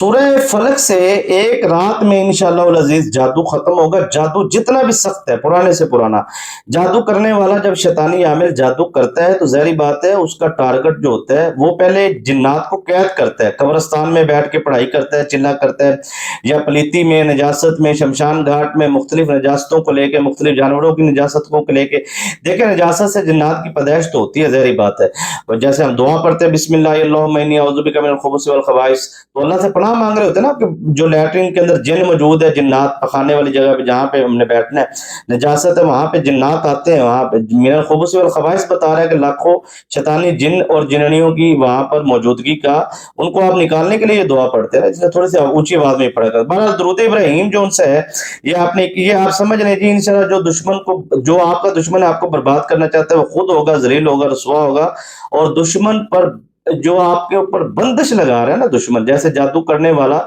सूरह फलक से एक रात में इंशाअल्लाह अजीज जादू खत्म होगा। जादू जितना भी सख्त है, पुराने से पुराना जादू करने वाला जब शैतानी आमिल जादू करता है तो ज़ाहिर बात है उसका टारगेट जो होता है वो पहले जिन्नात को कैद करता है, कब्रिस्तान में बैठ के पढ़ाई करता है, चिल्ला करता है, या पलीती में, नजासत में, शमशान घाट में मुख्तलिफ नजासतों को लेके, मुख्तलिफ जानवरों की नजासतों को लेके। देखिए नजासत से जिन्नात की पैदाइश तो होती है, ज़ाहिर बात है। और जैसे हम दुआ पढ़ते हैं बिस्मिल्लाह अल्लाहुम्मा इन्नी अऊज़ु बिका मिनल खुबुसि वल खबाइस, तो अल्लाह से पनाह मांग रहे होते हैं ना कि जो लैट्रिन के अंदर जिन मौजूद है, जिन्नात पखाने वाली जगह पे जहाँ पे हमने बैठना है, नजासत है वहां पे जिन्नात आते हैं, वहां पे मिनल खुबुस वल खबाइस बता रहा है कि लाखों शैतानी जिन और जिननियों की वहां पर मौजूदगी का उनको आप निकालने के लिए ये दुआ पढ़ते हैं, इसलिए थोड़ी सी ऊंची आवाज में पढ़ा कर। बहरहाल दरूद इब्राहिम जो उनसे है, ये आपने ये आप समझ रहे जी इंशाल्लाह जो दुश्मन को, जो आपका दुश्मन है आपको बर्बाद करना चाहता है वो खुद होगा, जलील होगा, रसवा होगा। और दुश्मन पर जो आपके ऊपर बंदिश लगा रहा है ना दुश्मन, जैसे जादू करने वाला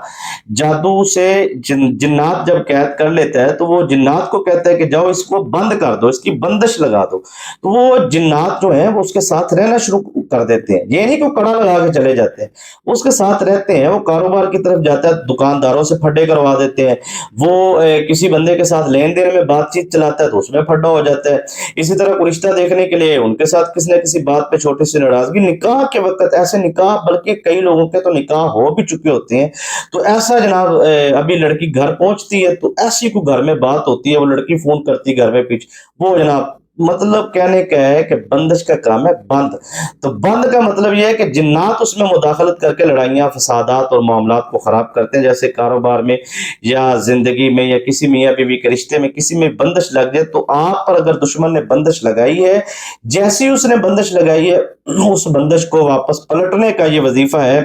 जादू से जिन्नात जब कैद कर लेता है तो वो जिन्नात को कहता है कि जाओ इसको बंद कर दो, इसकी बंदिश लगा दो। तो वो जिन्नात जो है वो उसके साथ रहना शुरू कर देते हैं। ये नहीं कि वो कड़ा लगा के चले जाते हैं, वो उसके साथ रहते हैं। वो कारोबार की तरफ जाता है, दुकानदारों से फड्डे करवा देते हैं। वो किसी बंदे के साथ लेन देन में बातचीत चलाता है तो उसमें फड्डा हो जाता है। इसी तरह कोई रिश्ता देखने के लिए उनके साथ किसी न किसी बात पे छोटी सी नाराजगी, निकाह के वक्त ऐसे निकाह, बल्कि कई लोगों के तो निकाह हो भी चुके होते हैं। तो ऐसा जनाब अभी लड़की घर पहुंचती है तो ऐसी को घर में बात होती है, वो लड़की फोन करती है घर में पीछे, वो जनाब मतलब कहने का है कि बंदिश का काम है बंद। तो बंद का मतलब यह है कि जिन्नात उसमें मुदाखलत करके लड़ाइयाँ, फसादात और मामलात को खराब करते हैं। जैसे कारोबार में या जिंदगी में या किसी मियाँ बीवी के रिश्ते में किसी में बंदिश लग जाए, तो आप पर अगर दुश्मन ने बंदिश लगाई है, जैसी उसने बंदिश लगाई है उस बंदिश को वापस पलटने का ये वजीफा है।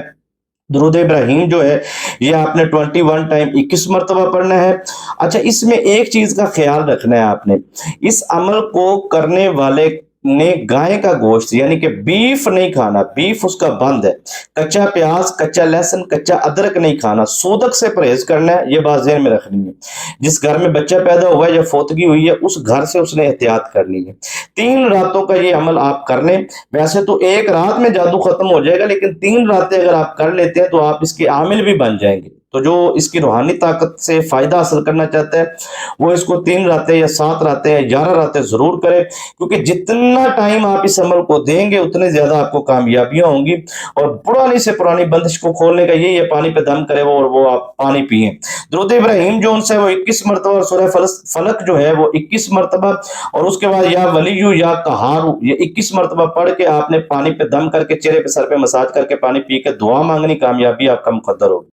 दुरूद इब्राहिम जो है ये आपने 21 टाइम 21 मरतबा पढ़ना है। अच्छा, इसमें एक चीज का ख्याल रखना है आपने, इस अमल को करने वाले ने गाय का गोश्त यानी कि बीफ नहीं खाना, बीफ उसका बंद है। कच्चा प्याज, कच्चा लहसुन, कच्चा अदरक नहीं खाना, सूदक से परहेज करना है, ये बात ज़हन में रखनी है। जिस घर में बच्चा पैदा हुआ है या फोतगी हुई है उस घर से उसने एहतियात करनी है। 3 रातों का ये अमल आप कर लें। वैसे तो एक रात में जादू खत्म हो जाएगा, लेकिन 3 रातें अगर आप कर लेते हैं तो आप इसके आमिल भी बन जाएंगे। तो जो इसकी रूहानी ताकत से फायदा हासिल करना चाहता है वो इसको 3 रातें या 7 रातें या 11 रातें जरूर करे, क्योंकि जितना टाइम आप इस अमल को देंगे उतने ज्यादा आपको कामयाबियां होंगी। और पुरानी से पुरानी बंदिश को खोलने का यही है, पानी पे दम करे वो और वो आप पानी पिए। दुरूद इब्राहिम जो उनसे वो 21 मरतबा, और सूरह फलक जो है वो 21 मरतबा, और उसके बाद या वलीयू या कहारू ये 21 मरतबा पढ़ के आपने पानी पे दम करके चेहरे पे, सर पे मसाज करके पानी पी के दुआ मांगनी, कामयाबी आपका मुकद्दर होगी।